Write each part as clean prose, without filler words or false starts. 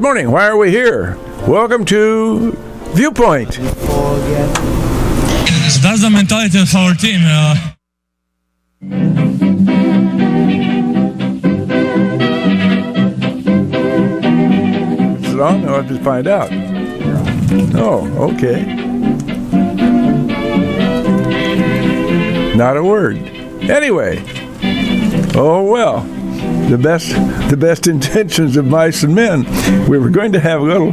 morning. Why are we here? Welcome to Viewpoint. That's the mentality of our team. Is it on? I'll have to find out. Oh, okay. Not a word. Anyway. Oh, well. The best intentions of mice and men. We were going to have a little.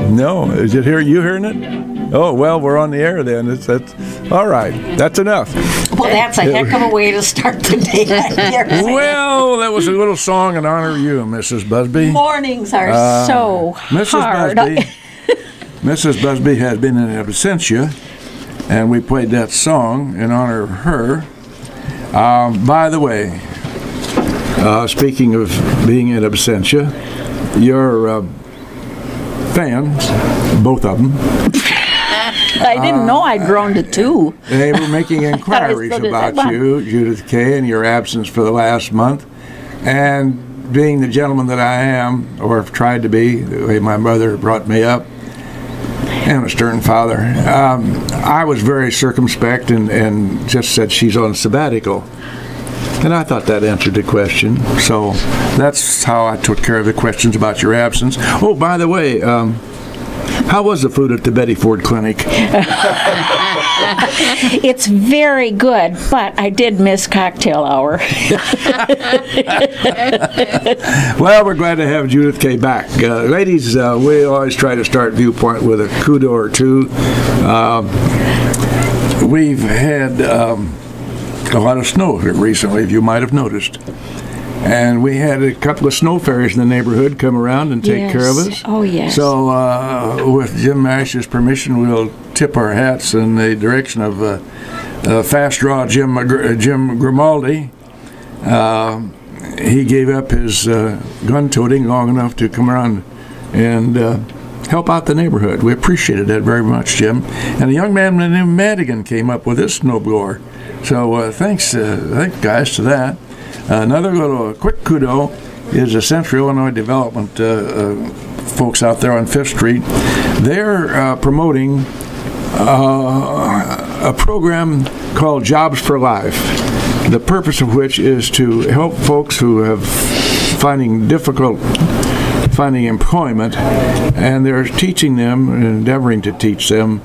No, is it here? You hearing it? Oh, well, we're on the air then. That's all right. That's enough. Well, that's a heck of a way to start the day. Well, that was a little song in honor of you, Mrs. Busby. Mornings are so Mrs. hard. Mrs. Busby has been in absentia, and we played that song in honor of her. By the way, speaking of being in absentia, your fans, both of them. I didn't know I'd grown to two. They were making inquiries about you, Judith K., and your absence for the last month. And being the gentleman that I am, or have tried to be, the way my mother brought me up, and a stern father, I was very circumspect and just said she's on sabbatical. And I thought that answered the question. So that's how I took care of the questions about your absence. Oh, by the way, how was the food at the Betty Ford Clinic? It's very good, but I did miss cocktail hour. Well, we're glad to have Judith K. back. Ladies, we always try to start Viewpoint with a kudo or two. We've had a lot of snow here recently, if you might have noticed. And we had a couple of snow fairies in the neighborhood come around and take care of us. Oh, yes. So with Jim Mash's permission, we'll tip our hats in the direction of Fast Draw Jim Grimaldi. He gave up his gun-toting long enough to come around and help out the neighborhood. We appreciated that very much, Jim. And a young man named Madigan came up with his snowblower. So thanks guys to that. Another little quick kudo is the Central Illinois Development folks out there on 5th Street. They're promoting a program called Jobs for Life, the purpose of which is to help folks who have finding employment, and they're teaching them, endeavoring to teach them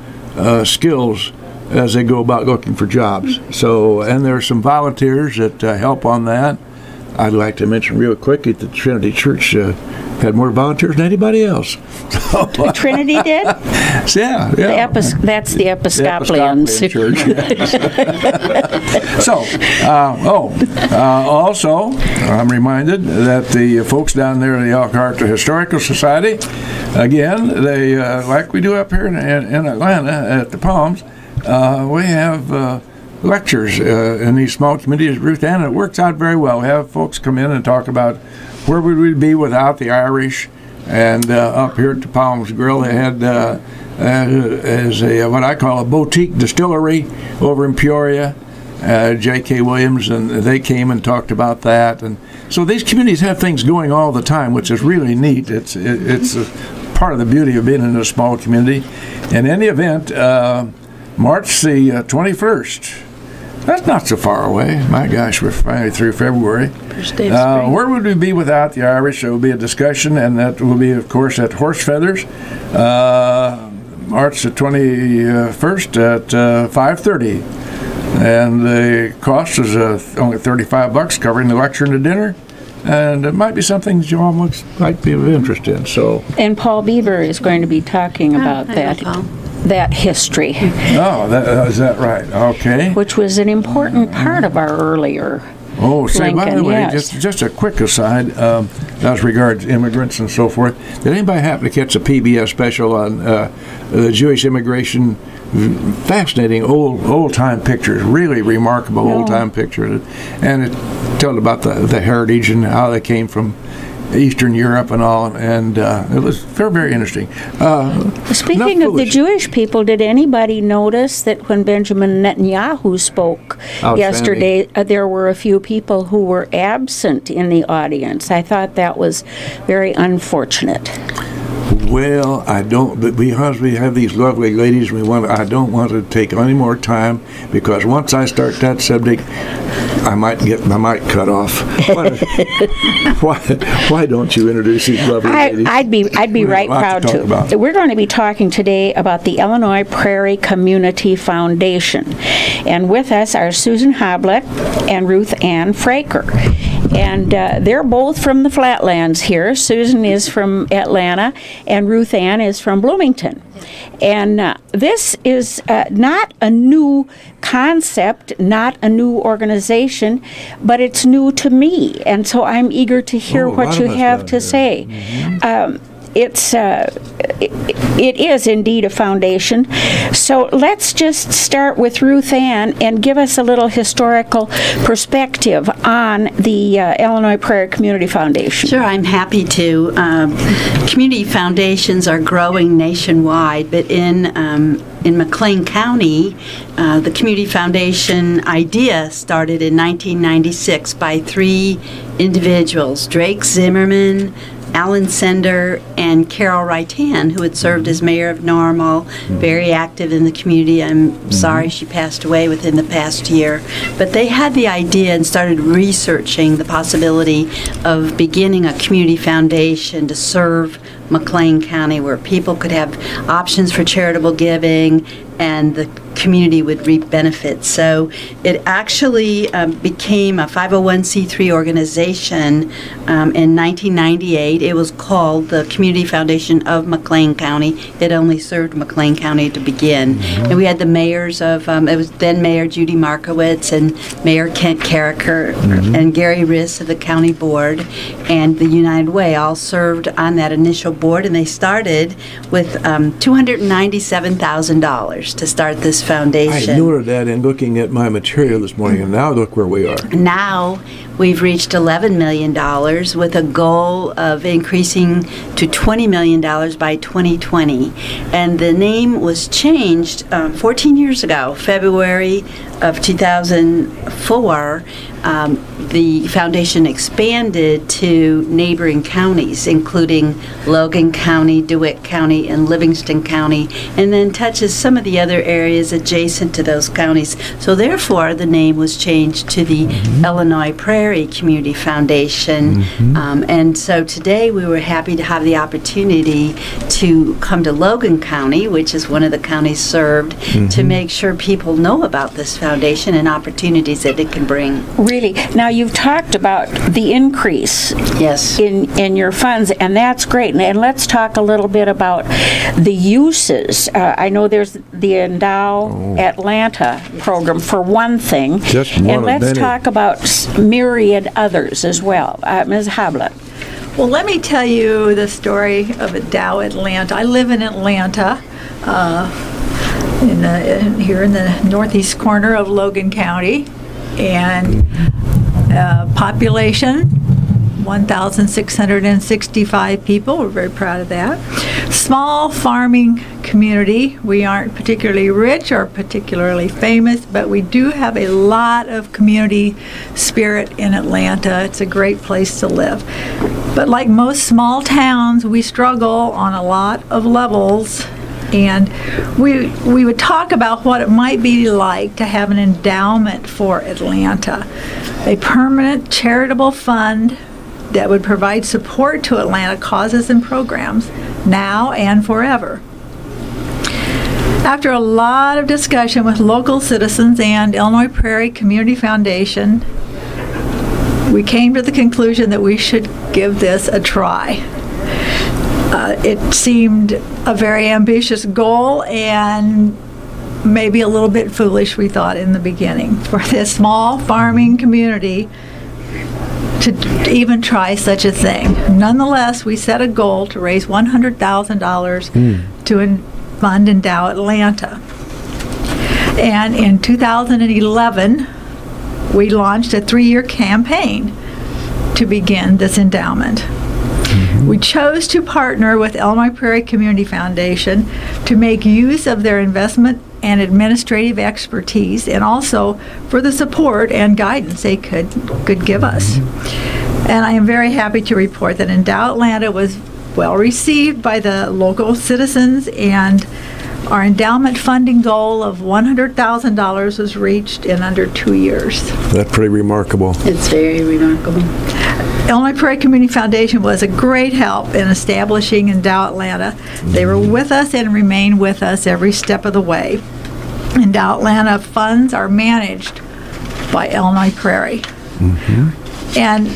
skills as they go about looking for jobs. So, and there are some volunteers that help on that. I'd like to mention real quick that the Trinity Church had more volunteers than anybody else. The Trinity did? Yeah. That's the Episcopalians. The Episcopalian Church. So, also, I'm reminded that the folks down there at the Elkhart Historical Society, again, they like we do up here in Atlanta at the Palms, we have lectures in these small communities, Ruth, and it works out very well. We have folks come in and talk about where would we be without the Irish, and up here at the Palms Grill they had as a what I call a boutique distillery over in Peoria. J.K. Williams, and they came and talked about that. And so these communities have things going all the time, which is really neat. It's a part of the beauty of being in a small community. In any event, March the 21st. That's not so far away. My gosh, we're finally through February. First day of spring. Where would we be without the Irish? There will be a discussion, and that will be, of course, at Horse Feathers, March the 21st at 5:30. And the cost is only $35, covering the lecture and the dinner. And it might be something John might be of interest in. So. And Paul Beaver is going to be talking about that history. Oh, is that right? Okay. Which was an important part of our earlier. Oh, say, by the way, yes. just a quick aside, as regards immigrants and so forth. Did anybody happen to catch a PBS special on the Jewish immigration? Fascinating old-time pictures, really remarkable old-time pictures. And it told about the heritage and how they came from Eastern Europe and all, and it was very, very interesting. Speaking of the Jewish people, did anybody notice that when Benjamin Netanyahu spoke yesterday, there were a few people who were absent in the audience? I thought that was very unfortunate. Well, I don't. But because we have these lovely ladies, I don't want to take any more time, because once I start that subject, I might cut off. Why don't you introduce these lovely ladies? I'd be right proud to. We're going to be talking today about the Illinois Prairie Community Foundation, and with us are Susan Hoblit and Ruth Ann Fraker. And they're both from the Flatlands here. Susan is from Atlanta, and Ruth Ann is from Bloomington. And this is not a new concept, not a new organization, but it's new to me. And so I'm eager to hear what you have to say. Mm-hmm. It is indeed a foundation. So let's just start with Ruth Ann and give us a little historical perspective on the Illinois Prairie Community Foundation. Sure, I'm happy to. Community foundations are growing nationwide, but in McLean County, the Community Foundation idea started in 1996 by 3 individuals, Drake Zimmerman, Alan Sender, and Carol Wrightan, who had served as mayor of Normal, very active in the community. I'm sorry she passed away within the past year. But they had the idea and started researching the possibility of beginning a community foundation to serve McLean County, where people could have options for charitable giving and the community would reap benefits. So it actually became a 501c3 organization in 1998. It was called the Community Foundation of McLean County. It only served McLean County to begin. Mm-hmm. And we had the mayors of, it was then Mayor Judy Markowitz and Mayor Kent Carricker and Gary Riss of the county board and the United Way all served on that initial board, and they started with $297,000 to start this foundation. I noted that in looking at my material this morning, and now look where we are. Now we've reached $11 million with a goal of increasing to $20 million by 2020. And the name was changed 14 years ago, February of 2004. The foundation expanded to neighboring counties, including Logan County, DeWitt County, and Livingston County, and then touches some of the other areas adjacent to those counties. So therefore, the name was changed to the Illinois Prairie Community Foundation. And so today we were happy to have the opportunity to come to Logan County, which is one of the counties served, to make sure people know about this foundation and opportunities that it can bring. Really? Now, you've talked about the increase in your funds, and that's great. And let's talk a little bit about the uses. I know there's the Endow Atlanta program for one thing. Just one and let's of many. talk about myriad others as well. Ms. Hoblit. Well, let me tell you the story of Endow Atlanta. I live in Atlanta, here in the northeast corner of Logan County, and population 1,665 people. We're very proud of that. Small farming community. We aren't particularly rich or particularly famous, but we do have a lot of community spirit in Atlanta. It's a great place to live. But like most small towns, we struggle on a lot of levels. And we would talk about what it might be like to have an endowment for Atlanta, a permanent charitable fund that would provide support to Atlanta causes and programs now and forever. After a lot of discussion with local citizens and Illinois Prairie Community Foundation, we came to the conclusion that we should give this a try. It seemed a very ambitious goal and maybe a little bit foolish, we thought, in the beginning, for this small farming community to even try such a thing. Nonetheless, we set a goal to raise $100,000 to fund Endow Atlanta. And in 2011, we launched a 3-year campaign to begin this endowment. We chose to partner with Illinois Prairie Community Foundation to make use of their investment and administrative expertise, and also for the support and guidance they could give us. And I am very happy to report that Endow Atlanta was well received by the local citizens, and our endowment funding goal of $100,000 was reached in under 2 years. That's pretty remarkable. It's very remarkable. Illinois Prairie Community Foundation was a great help in establishing Endow Atlanta. They were with us and remain with us every step of the way. Endow Atlanta funds are managed by Illinois Prairie. And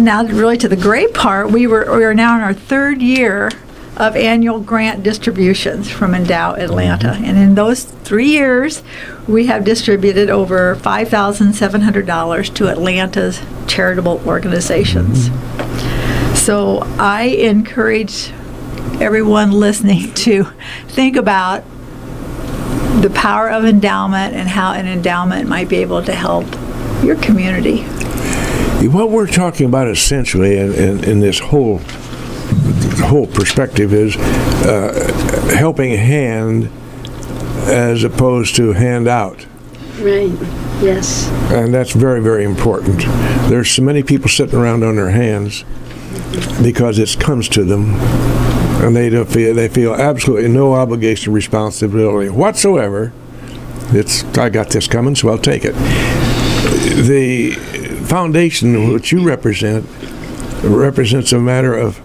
now really to the great part, we are now in our 3rd year of annual grant distributions from Endow Atlanta. And in those 3 years, we have distributed over $5,700 to Atlanta's charitable organizations. So I encourage everyone listening to think about the power of endowment and how an endowment might be able to help your community. What we're talking about essentially in this whole perspective is helping hand as opposed to hand out. Right. Yes. And that's very, very important. There's so many people sitting around on their hands because it comes to them, and they feel absolutely no obligation, responsibility whatsoever. I got this coming, so I'll take it. The foundation which you represents a matter of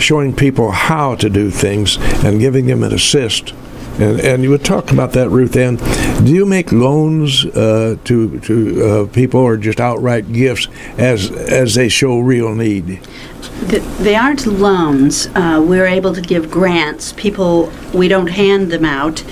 showing people how to do things and giving them an assist. And you would talk about that, Ruth Ann. Do you make loans to people, or just outright gifts as they show real need? They aren't loans. We're able to give grants. We don't hand them out.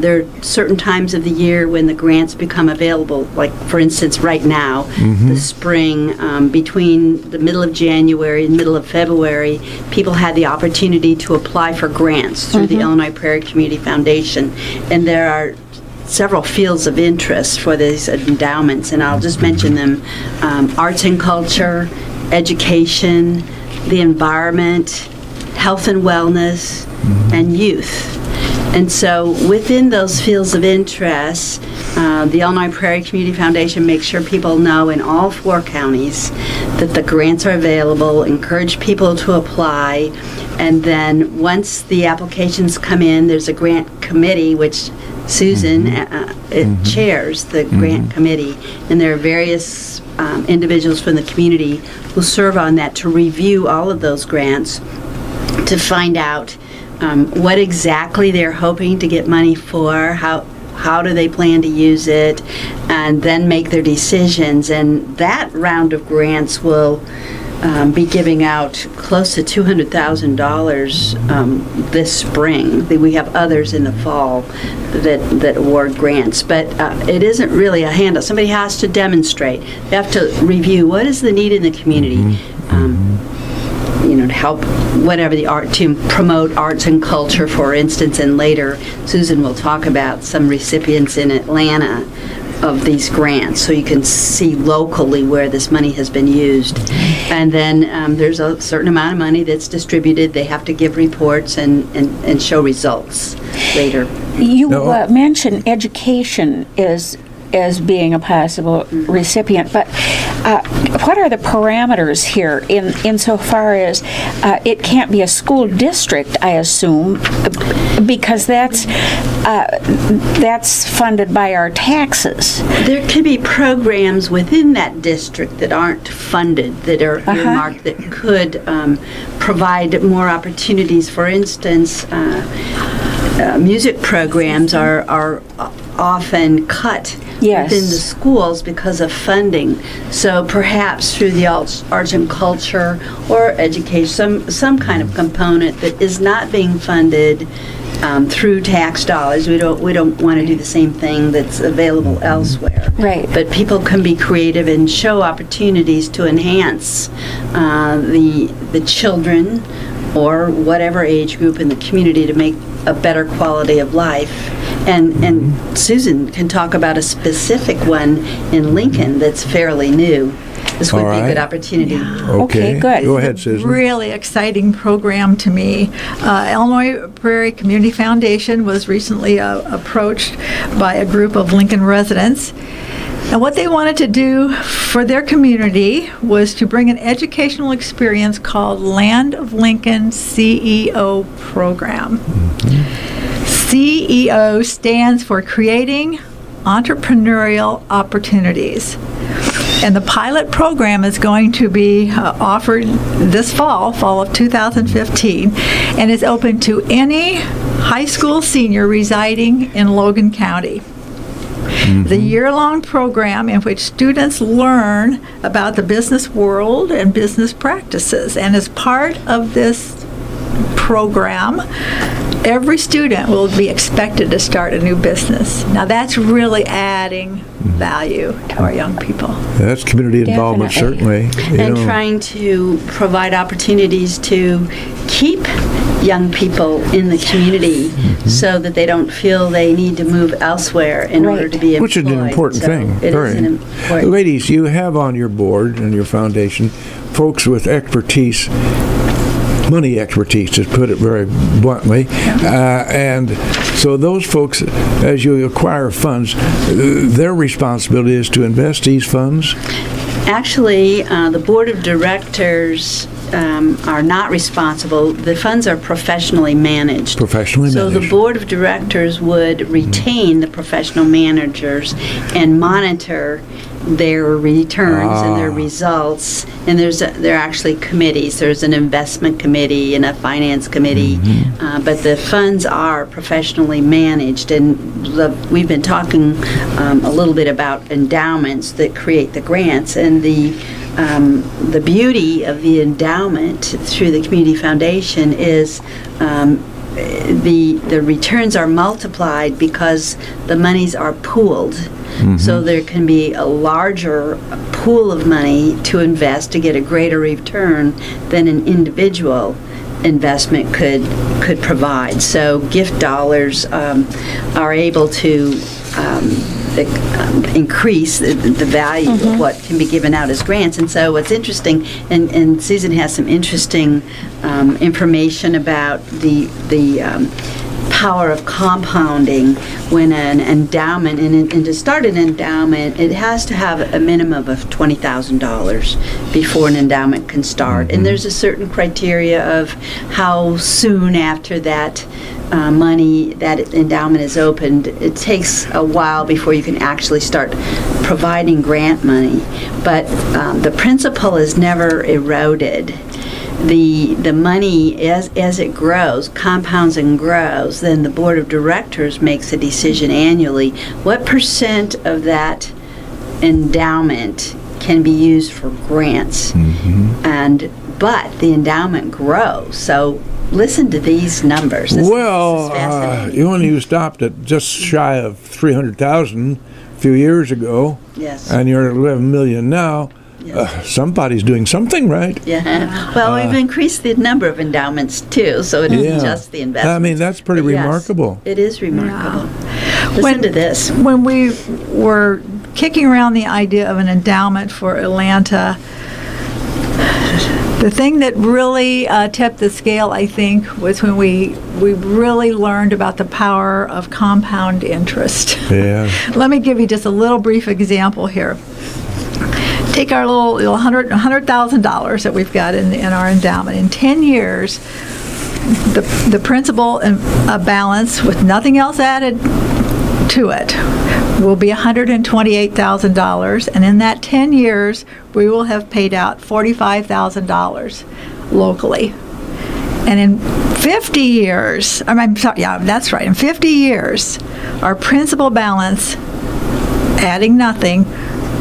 There are certain times of the year when the grants become available, like, for instance, right now, the spring, between the middle of January and middle of February, people had the opportunity to apply for grants through the Illinois Prairie Community Foundation. And there are several fields of interest for these endowments, and I'll just mention them: arts and culture, education, the environment, health and wellness, and youth. And so within those fields of interest, the Illinois Prairie Community Foundation makes sure people know in all 4 counties that the grants are available, encourage people to apply, and then once the applications come in, there's a grant committee, which Susan chairs the grant committee, and there are various individuals from the community who serve on that to review all of those grants to find out what exactly they're hoping to get money for, how do they plan to use it, and then make their decisions. And that round of grants will be giving out close to $200,000 this spring. We have others in the fall that award grants, but it isn't really a handout. Somebody has to demonstrate. They have to review what is the need in the community. To help whatever the art, to promote arts and culture, for instance, and later Susan will talk about some recipients in Atlanta of these grants, so you can see locally where this money has been used. And then there's a certain amount of money that's distributed. They have to give reports and show results later. You mentioned education as being a possible recipient, but what are the parameters here insofar as it can't be a school district, I assume, because that's funded by our taxes. There could be programs within that district that aren't funded, that are earmarked, that could provide more opportunities. For instance, music programs are often cut within the schools because of funding. So perhaps through the arts and culture or education, some kind of component that is not being funded through tax dollars. We don't want to do the same thing that's available elsewhere. Right. But people can be creative and show opportunities to enhance the children or whatever age group in the community to make a better quality of life. And Susan can talk about a specific one in Lincoln that's fairly new. this would be a good opportunity. Okay, good. Go ahead, Susan. Really exciting program to me. Illinois Prairie Community Foundation was recently approached by a group of Lincoln residents. And what they wanted to do for their community was to bring an educational experience called Land of Lincoln CEO program. CEO stands for Creating Entrepreneurial Opportunities. And the pilot program is going to be offered this fall of 2015, and is open to any high school senior residing in Logan County. The year-long program in which students learn about the business world and business practices. And as part of this program, every student will be expected to start a new business. Now that's really adding value to our young people. That's community involvement, certainly. And trying to provide opportunities to keep young people in the community so that they don't feel they need to move elsewhere in order to be employed. Which is an important thing. It is an important. Ladies, you have on your board and your foundation folks with expertise, money expertise, to put it very bluntly. And so those folks, as you acquire funds, their responsibility is to invest these funds? Actually, the board of directors are not responsible. The funds are professionally managed. So the board of directors would retain the professional managers and monitor their returns and their results. And there are actually committees. There's an investment committee and a finance committee, but the funds are professionally managed. And we've been talking a little bit about endowments that create the grants, and the beauty of the endowment through the Community Foundation is the returns are multiplied because the monies are pooled. So there can be a larger pool of money to invest to get a greater return than an individual investment could provide. So gift dollars are able to increase the value of what can be given out as grants. And so what's interesting, and Susan has some interesting information about the power of compounding when an endowment, and to start an endowment, it has to have a minimum of $20,000 before an endowment can start. And there's a certain criteria of how soon after that money, that endowment is opened. It takes a while before you can actually start providing grant money. But the principle is never eroded. The money, as it grows, compounds and grows, then the board of directors makes a decision annually. What percent of that endowment can be used for grants? But the endowment grows. So listen to these numbers. This is fascinating. You only stopped at just shy of 300,000 a few years ago. Yes. And you're at 11 million now. Somebody's doing something right. Well, we've increased the number of endowments too, so it isn't just the investment. I mean, that's pretty remarkable. It is remarkable. Listen to this. When we were kicking around the idea of an endowment for Atlanta, the thing that really tipped the scale, I think, was when we really learned about the power of compound interest. Let me give you just a little brief example here. Take our little $100,000 that we've got in our endowment. In 10 years, the principal balance with nothing else added to it will be $128,000, and in that 10 years, we will have paid out $45,000 locally. And in 50 years, I'm sorry, that's right, in 50 years, our principal balance, adding nothing,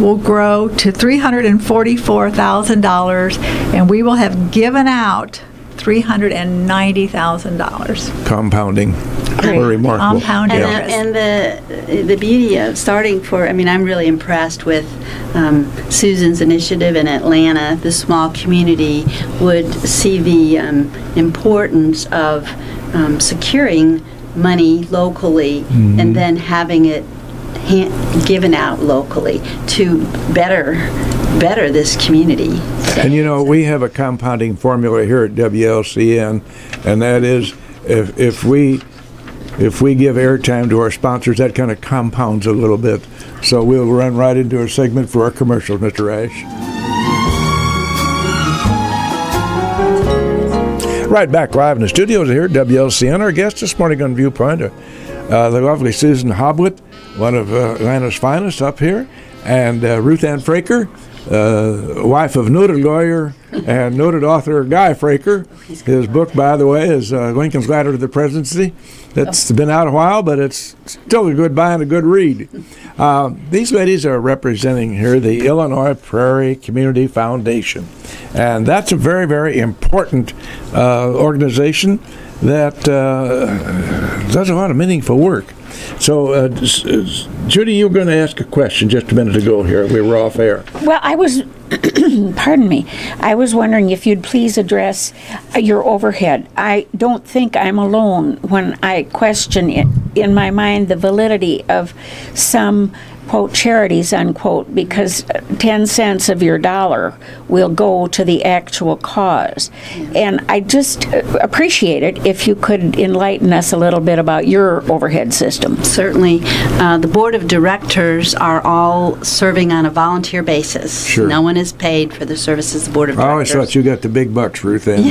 will grow to $344,000, and we will have given out $390,000. Compounding. Very remarkable. Compound interest. And the beauty of starting I'm really impressed with Susan's initiative in Atlanta. The small community would see the importance of securing money locally and then having it given out locally to better this community. And you know, we have a compounding formula here at WLCN, and that is if we give airtime to our sponsors, that kind of compounds a little bit. So we'll run right into our segment for our commercials, Mr. Ash. Right back live in the studios here at WLCN. Our guest this morning on Viewpoint, the lovely Susan Hoblit, one of Atlanta's finest up here, and Ruth Ann Fraker, wife of noted lawyer and noted author Guy Fraker. His book, by the way, is Lincoln's Ladder to the Presidency. It's been out a while, but it's still a good buy and a good read. These ladies are representing here the Illinois Prairie Community Foundation. And that's a very, very important organization that does a lot of meaningful work. So, Judy, you were going to ask a question just a minute ago here. We were off air. Well, I was, pardon me, I was wondering if you'd please address your overhead. I don't think I'm alone when I question in my mind the validity of some, quote, charities, unquote, because 10 cents of your dollar will go to the actual cause. And I just appreciate it if you could enlighten us a little bit about your overhead system. Certainly. The board of directors are all serving on a volunteer basis. Sure. No one is paid for the services of the board of directors. I always thought you got the big bucks, Ruth Ann.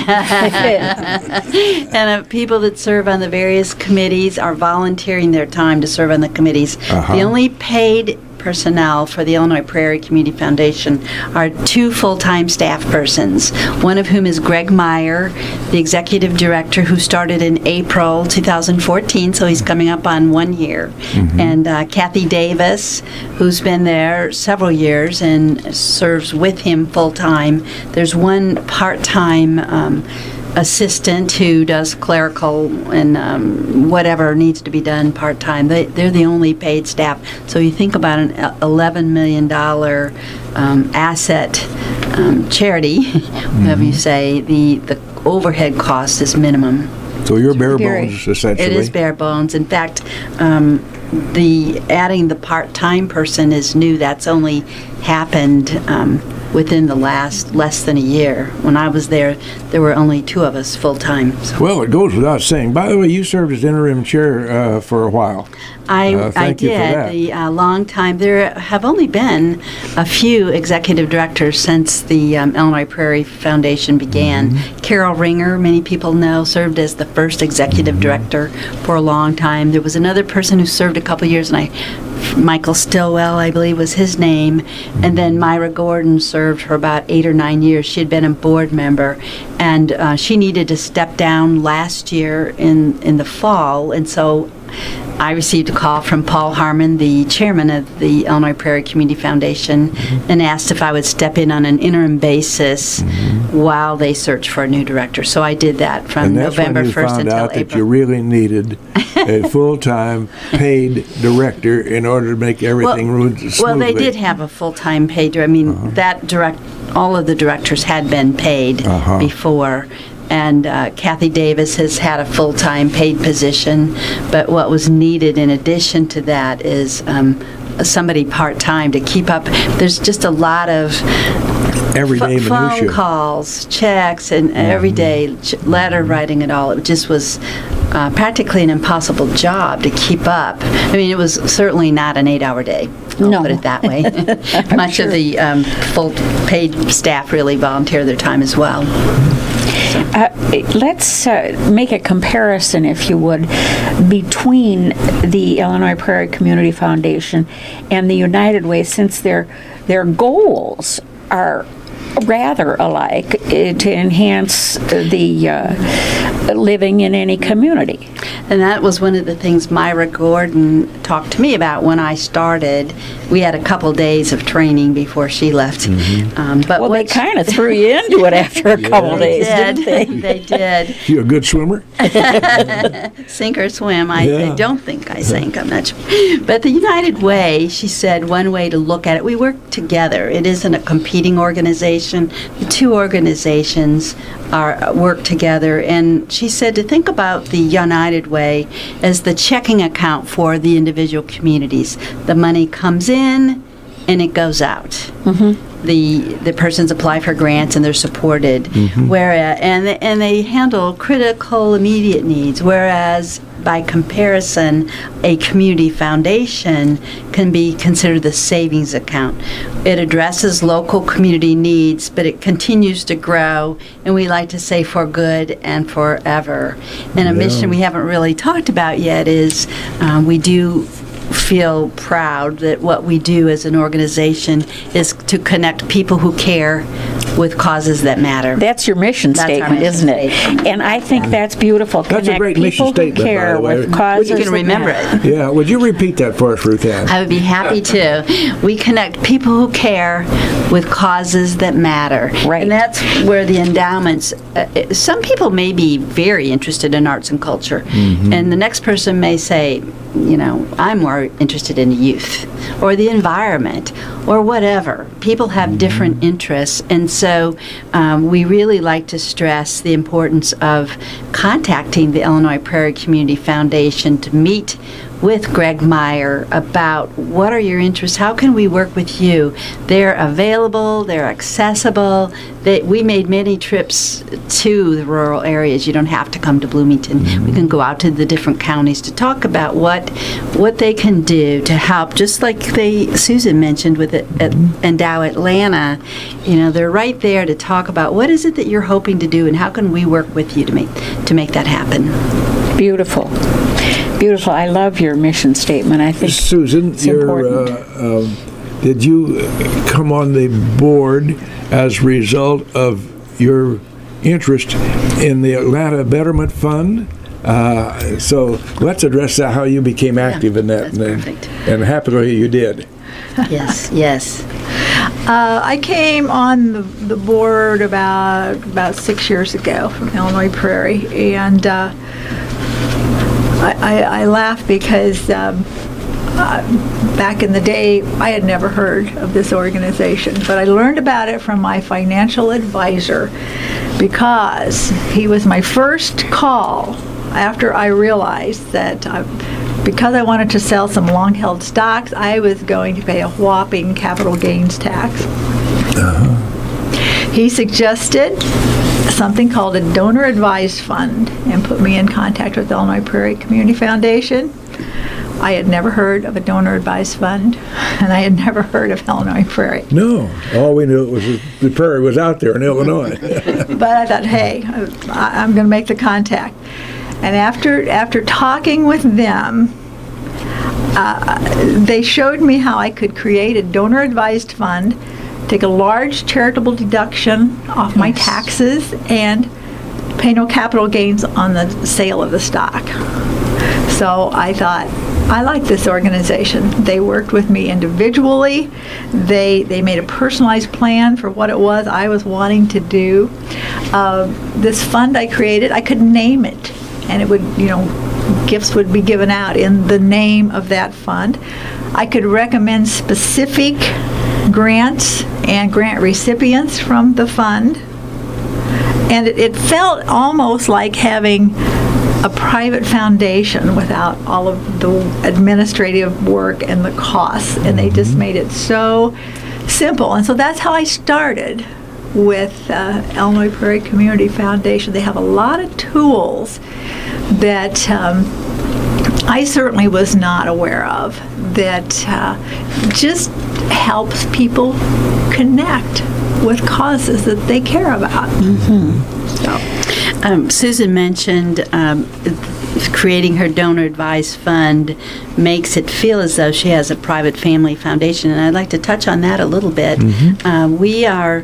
And people that serve on the various committees are volunteering their time to serve on the committees. The only paid personnel for the Illinois Prairie Community Foundation are 2 full-time staff persons, one of whom is Greg Meyer, the executive director, who started in April 2014, so he's coming up on 1 year, and Kathy Davis, who's been there several years and serves with him full-time. There's one part-time assistant who does clerical and whatever needs to be done part-time. They're the only paid staff. So you think about an $11 million asset charity, whatever you say, the overhead cost is minimum. So you're bare bones, essentially. It is bare bones. In fact, adding the part-time person is new. That's only happened within the last less than a year. When I was there were only 2 of us full-time. So. Well, it goes without saying. By the way, you served as interim chair for a while. I Thank you for that. A long time. There have only been a few executive directors since the Illinois Prairie Foundation began. Carol Ringer, many people know, served as the first executive director for a long time. There was another person who served a couple years, and Michael Stillwell, I believe, was his name. And then Myra Gordon served for about 8 or 9 years. She had been a board member, and she needed to step down last year in the fall, and so I received a call from Paul Harmon, the chairman of the Illinois Prairie Community Foundation, and asked if I would step in on an interim basis while they search for a new director. So I did that from November 1st until April. And that's when you found out that you really needed a full-time paid director in order to make everything run smoothly. Well, they did have a full-time paid director. I mean, all of the directors had been paid before. And Kathy Davis has had a full-time paid position, but what was needed in addition to that is somebody part-time to keep up. There's just a lot of everyday phone calls, checks, and everyday letter writing and all. It just was practically an impossible job to keep up. I mean, it was certainly not an 8-hour day. I'll put it that way. Much of the full paid staff really volunteer their time as well. Let's make a comparison, if you would, between the Illinois Prairie Community Foundation and the United Way, since their goals are rather alike to enhance the living in any community. And that was one of the things Myra Gordon talked to me about when I started. We had a couple days of training before she left. But they kind of threw you into it after a couple days, didn't they? They did. You a good swimmer? Sink or swim. I don't think I sank. I'm not sure. But the United Way, she said, one way to look at it, we work together. It isn't a competing organization. The 2 organizations work together. And she said to think about the United Way as the checking account for the individual communities. The money comes in and it goes out. The persons apply for grants and they're supported, whereas and they handle critical immediate needs. Whereas by comparison, a community foundation can be considered the savings account. It addresses local community needs, but it continues to grow, and we like to say for good and forever. And a mission we haven't really talked about yet is we do feel proud that what we do as an organization is to connect people who care with causes that matter. That's your mission statement, isn't it? And I think that's beautiful. That's a great mission statement, by the way. Connect people who care with causes you can remember it. Yeah, would you repeat that for us, Ruth Ann? I would be happy to. We connect people who care with causes that matter. Right. And that's where the endowments, some people may be very interested in arts and culture, and the next person may say, you know, I'm more interested in youth or the environment or whatever. People have different interests, and so we really like to stress the importance of contacting the Illinois Prairie Community Foundation to meet with Greg Meyer about what are your interests, how can we work with you. They're available, they're accessible. We made many trips to the rural areas. You don't have to come to Bloomington. We can go out to the different counties to talk about what they can do to help, just like Susan mentioned with Endow Atlanta. You know, they're right there to talk about what is it that you're hoping to do and how can we work with you to make that happen. Beautiful. Beautiful. I love your mission statement. I think Susan, it's important. Did you come on the board as a result of your interest in the Atlanta Betterment Fund? So let's address that, how you became active in that. And happily you did. Yes. I came on the board about 6 years ago from Illinois Prairie, and I laugh because back in the day, I had never heard of this organization, but I learned about it from my financial advisor because he was my first call after I realized that because I wanted to sell some long-held stocks, I was going to pay a whopping capital gains tax. He suggested something called a donor advised fund and put me in contact with the Illinois Prairie Community Foundation. I had never heard of a donor advised fund, and I had never heard of Illinois Prairie. No, all we knew was the Prairie was out there in Illinois. But I thought, hey, I'm going to make the contact. And after talking with them, they showed me how I could create a donor advised fund, take a large charitable deduction off my taxes, and pay no capital gains on the sale of the stock. So I thought, I like this organization. They worked with me individually. They made a personalized plan for what it was I was wanting to do. This fund I created, I could name it, and it would, gifts would be given out in the name of that fund. I could recommend specific grants and grant recipients from the fund, and it felt almost like having a private foundation without all of the administrative work and the costs, and they just made it so simple. And so that's how I started with Illinois Prairie Community Foundation. They have a lot of tools that I certainly was not aware of that just helps people connect with causes that they care about. Susan mentioned creating her donor advised fund makes it feel as though she has a private family foundation, and I'd like to touch on that a little bit. We are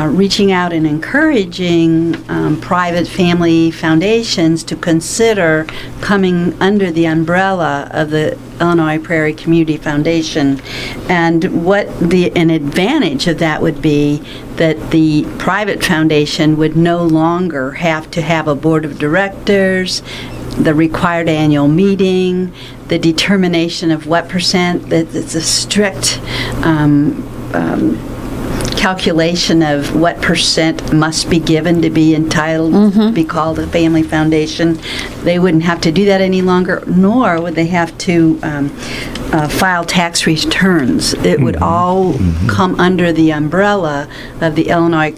reaching out and encouraging private family foundations to consider coming under the umbrella of the Illinois Prairie Community Foundation, and an advantage of that would be that the private foundation would no longer have to have a board of directors, the required annual meeting, the determination of what percent, that it's a strict calculation of what percent must be given to be entitled to be called a family foundation. They wouldn't have to do that any longer, nor would they have to file tax returns. It would all come under the umbrella of the Illinois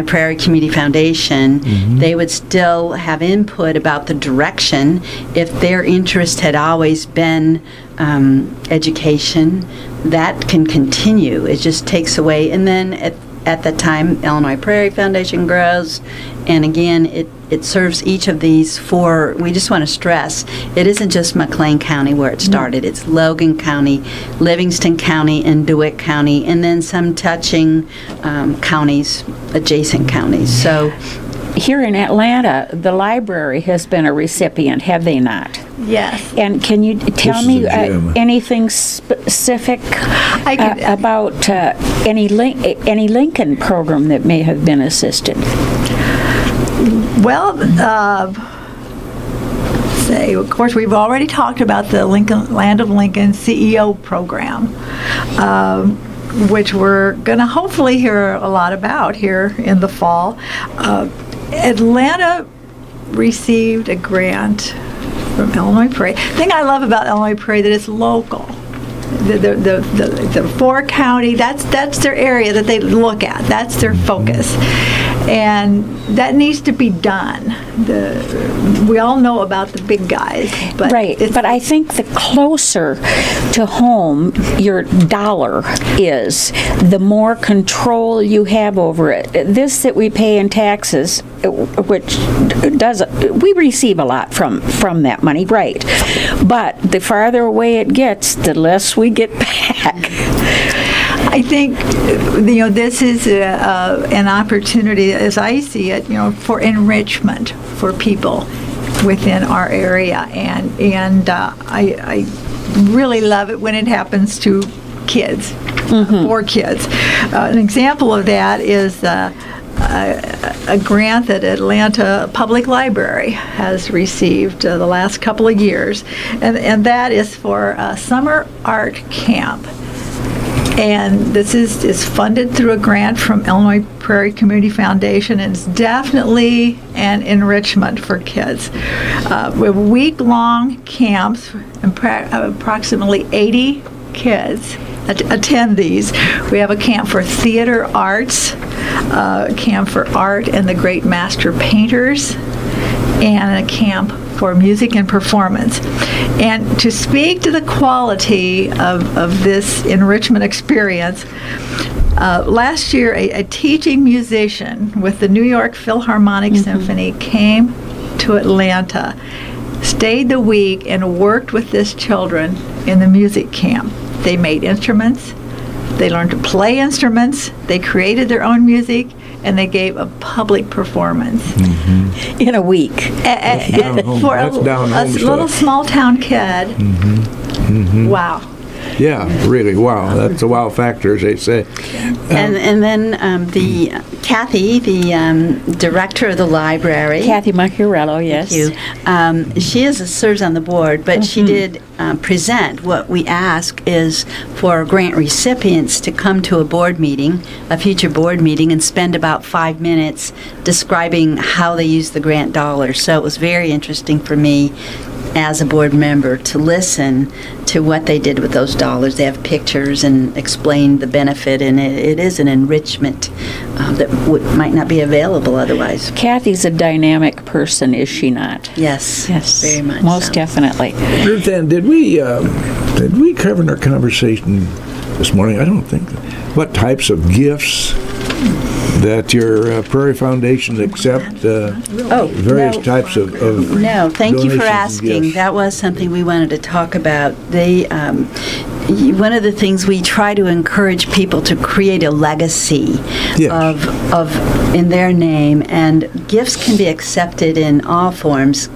Prairie Community Foundation. They would still have input about the direction. If their interest had always been education, that can continue. It just takes away. And then at that time, Illinois Prairie Foundation grows, and again, it serves each of these four. We just want to stress, it isn't just McLean County where it started. It's Logan County, Livingston County, and DeWitt County, and then some touching counties, adjacent counties. So here in Atlanta, the library has been a recipient, have they not? Yes. And can you tell me anything specific about any Lincoln program that may have been assisted? Well, of course, we've already talked about the Land of Lincoln CEO program, which we're going to hopefully hear a lot about here in the fall. Atlanta received a grant from Illinois Prairie. The thing I love about Illinois Prairie that it's local. The four county, that's their area that they look at. That's their focus. And that needs to be done. We all know about the big guys. But right, but I think the closer to home your dollar is, the more control you have over it. This that we pay in taxes, which we receive a lot from that money, right? But the farther away it gets, the less we get back. I think, this is an opportunity, as I see it, for enrichment for people within our area, and I really love it when it happens to kids, for kids. An example of that is a grant that Atlanta Public Library has received the last couple of years, and that is for a summer art camp. And this is funded through a grant from Illinois Prairie Community Foundation, and it's definitely an enrichment for kids. We have week-long camps, and approximately 80 kids attend these. We have a camp for theater arts, a camp for art and the great master painters, and a camp for music and performance. And to speak to the quality of this enrichment experience, last year a teaching musician with the New York Philharmonic Symphony came to Atlanta, stayed the week, and worked with these children in the music camp. They made instruments, they learned to play instruments, they created their own music, and they gave a public performance. In a week. For a little small town kid. Wow. Yeah, really, wow. That's a wow factor, as they say. And then Kathy, the director of the library. Kathy Macchiarello, yes. Thank you. She serves on the board, but she did present. What we ask is for grant recipients to come to a board meeting, a future board meeting, and spend about 5 minutes describing how they use the grant dollars. So it was very interesting for me as a board member to listen to what they did with those dollars. They have pictures and explain the benefit, and it is an enrichment that might not be available otherwise. Kathy's a dynamic person, is she not? Yes, very much. Most so. Definitely. Ruth, Ann, did we cover in our conversation this morning? I don't think. What types of gifts that your Prairie Foundation accept? Various types of No, thank you for asking. Gifts. That was something we wanted to talk about. They, one of the things we try to encourage people to create a legacy of in their name, and gifts can be accepted in all forms.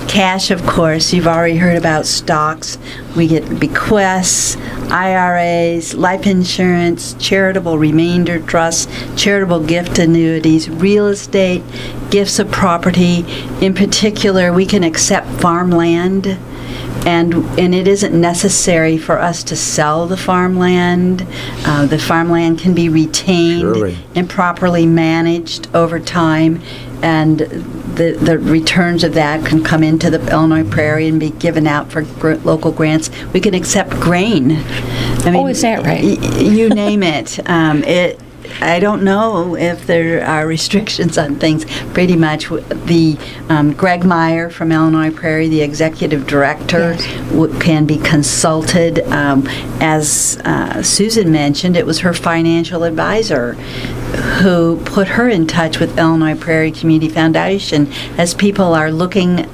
Cash, of course, you've already heard about stocks. We get bequests, IRAs, life insurance, charitable remainder trusts, charitable gift annuities, real estate, gifts of property. In particular, we can accept farmland. and it isn't necessary for us to sell the farmland. The farmland can be retained and properly managed over time, and the returns of that can come into the Illinois Prairie and be given out for local grants. We can accept grain. I mean, is that right? You name it. I don't know if there are restrictions on things. Pretty much, the Greg Meyer from Illinois Prairie, the executive director, can be consulted. As Susan mentioned, it was her financial advisor who put her in touch with Illinois Prairie Community Foundation as people are looking,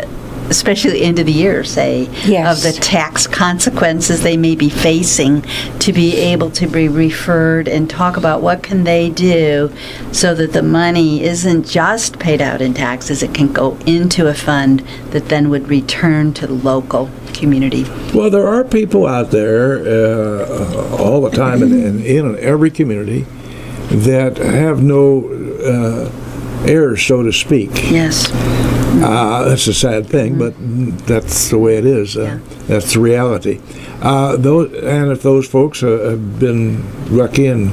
especially end of the year, say, of the tax consequences they may be facing, to be able to be referred and talk about what can they do so that the money isn't just paid out in taxes. It can go into a fund that then would return to the local community. Well, there are people out there all the time in every community that have no heirs, so to speak. Yes. That's a sad thing, but that's the way it is. That's the reality. And if those folks have been lucky and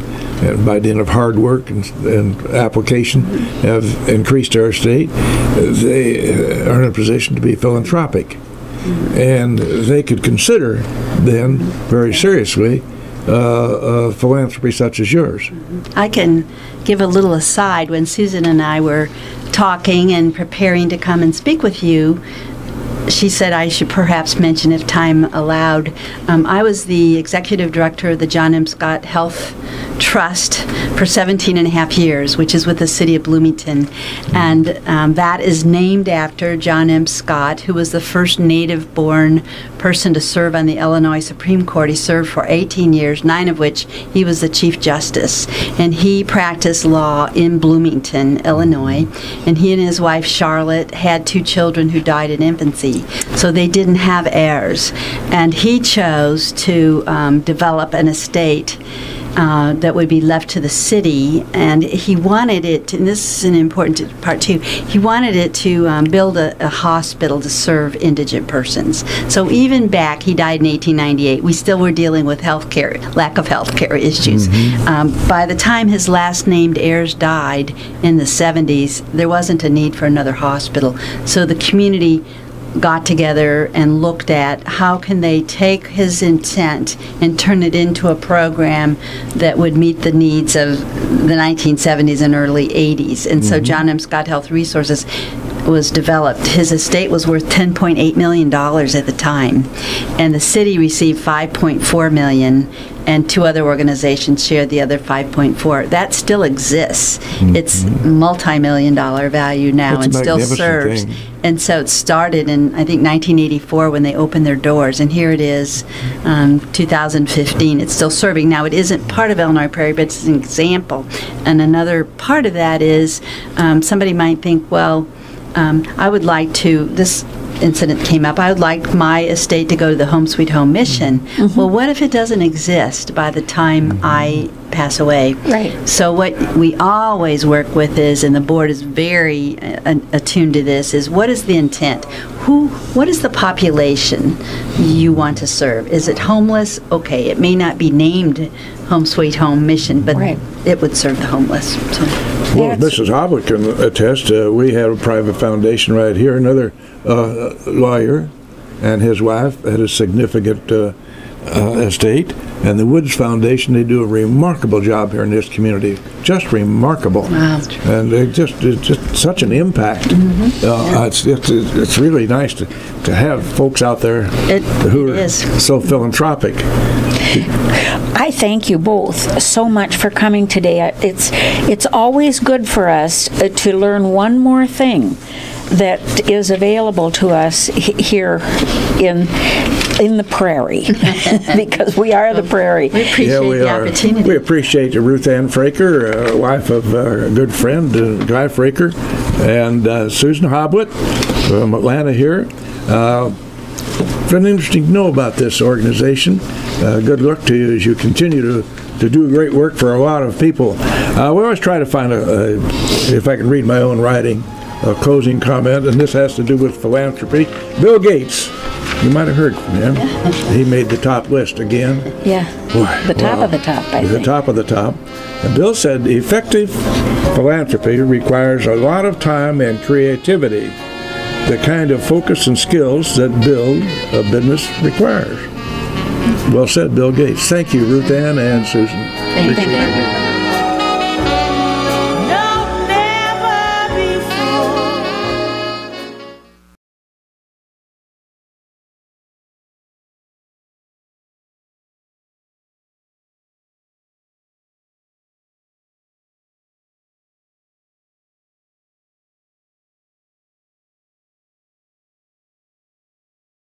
by dint of hard work and application have increased their estate, they are in a position to be philanthropic. And they could consider then very seriously philanthropy such as yours. I can give a little aside. When Susan and I were talking and preparing to come and speak with you, she said I should perhaps mention, if time allowed, I was the executive director of the John M. Scott Health Trust for 17 and a half years, which is with the city of Bloomington. And that is named after John M. Scott, who was the first native-born person to serve on the Illinois Supreme Court. He served for 18 years, 9 of which he was the Chief Justice. And he practiced law in Bloomington, Illinois. And he and his wife, Charlotte, had 2 children who died in infancy. So they didn't have heirs. And he chose to develop an estate that would be left to the city, and he wanted it, and this is an important part too, he wanted it to build a hospital to serve indigent persons. So even back, he died in 1898, we still were dealing with lack of health care issues. By the time his last named heirs died in the 70s, there wasn't a need for another hospital. So the community got together and looked at how can they take his intent and turn it into a program that would meet the needs of the 1970s and early 80s. And so John M. Scott Health Resources was developed. His estate was worth $10.8 million at the time, and the city received $5.4 million, and 2 other organizations shared the other $5.4. That still exists. It's multi-million-dollar value now. That's and still serves. Thing. And so it started in, I think, 1984 when they opened their doors, and here it is, 2015. It's still serving. Now, it isn't part of Illinois Prairie, but it's an example. And another part of that is somebody might think, well, I would like to, this incident came up, I would like my estate to go to the Home Sweet Home mission. Well, what if it doesn't exist by the time I pass away? Right. So what we always work with is, and the board is very attuned to this, is what is the intent? What is the population you want to serve? Is it homeless? Okay, it may not be named Home Sweet Home mission, but it would serve the homeless. So. Well, Mrs. Hoblit can attest. We have a private foundation right here. Another lawyer and his wife had a significant estate, and the Woods Foundation, they do a remarkable job here in this community, just remarkable. Wow. And it's just such an impact. It's really nice to have folks out there who are so philanthropic. I thank you both so much for coming today. It's always good for us to learn one more thing that is available to us here in the Prairie, because we are the Prairie. We appreciate the opportunity. We appreciate Ruth Ann Fraker, wife of our good friend Guy Fraker, and Susan Hoblit from Atlanta here. It's been interesting to know about this organization. Good luck to you as you continue to do great work for a lot of people. We always try to find if I can read my own writing, a closing comment, and this has to do with philanthropy. Bill Gates You might have heard from him. He made the top list again. Yeah. Boy, The top of the top, I the think. top of the top. And Bill said effective philanthropy requires a lot of time and creativity, the kind of focus and skills that build a business requires. Well said, Bill Gates. Thank you, Ruth Ann and Susan. Thank you.